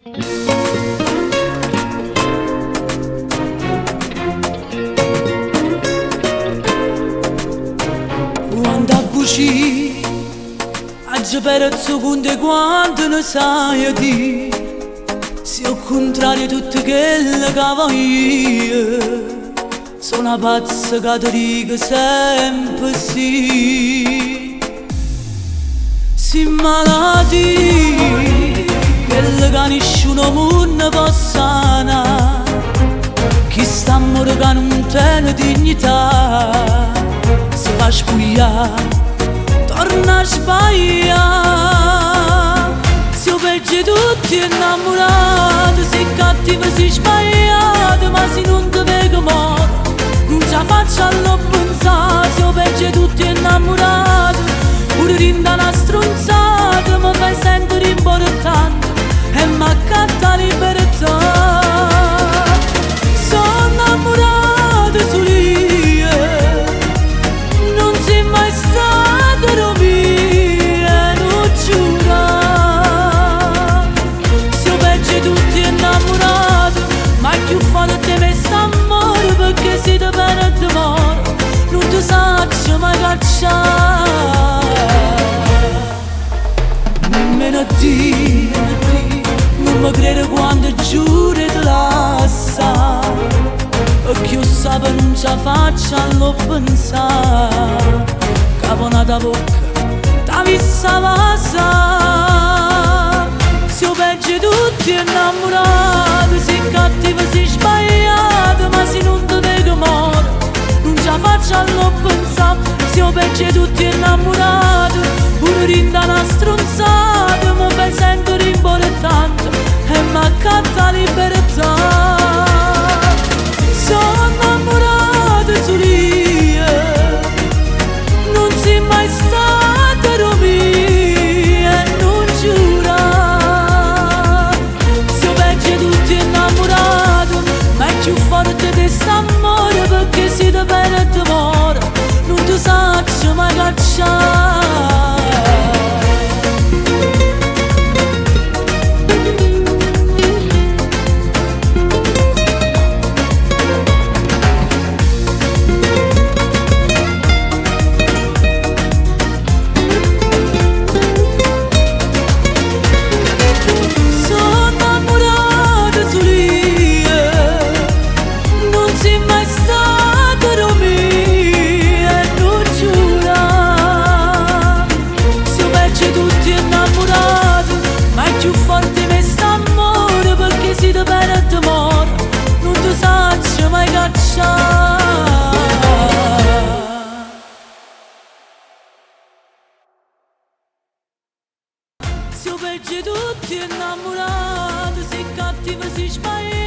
Quando a buci aggi perezzo con te quando ne sai di se al contrario tutto quello che voglio sono una pazza che ti dico sempre sì. Si malati quello che nessuno mondo possa sanare, chi sta morendo che non tiene dignità si fa spugliare, torna a sbagliare. Si ho peggio tutti innamorati, si cattivo si sbagliati, ma se non ti vedo moro non ce la faccio a lo pensare. Si ho peggio tutti innamorati, pure rinda una stronzata, mi fai sentere importante e mi accatta libertà. Sono innamorata solo io, non sei mai stata mia, non giura. Si ho peggio tutti innamorati, ma più forte me sta amore, perché si ti perde moro non ti saccio mai cacciare. Nemmeno a Dio non mi crede quando giuro ti lascia, perché io sapevo non ce la faccio a lo pensare. Caponata bocca, t'ha vista passa. Si ho peggio tutti innamorati, si cattivo si sbagliati, ma se non ti vedo moro non ce la faccio a lo pensare. Si ho peggio tutti innamorati, pure rinda una stronzata, mi fai sentere importante e mi accatta libertà. Sono innamorata solo io, non sei mai stata mia e non giura. Si ho peggio tutti innamorati, ma è più forte di st'amore, perché si ti perde moro non ti saccio mai cacciare. Si ho peggio tutti innamorati, si cattivo si sbaglia.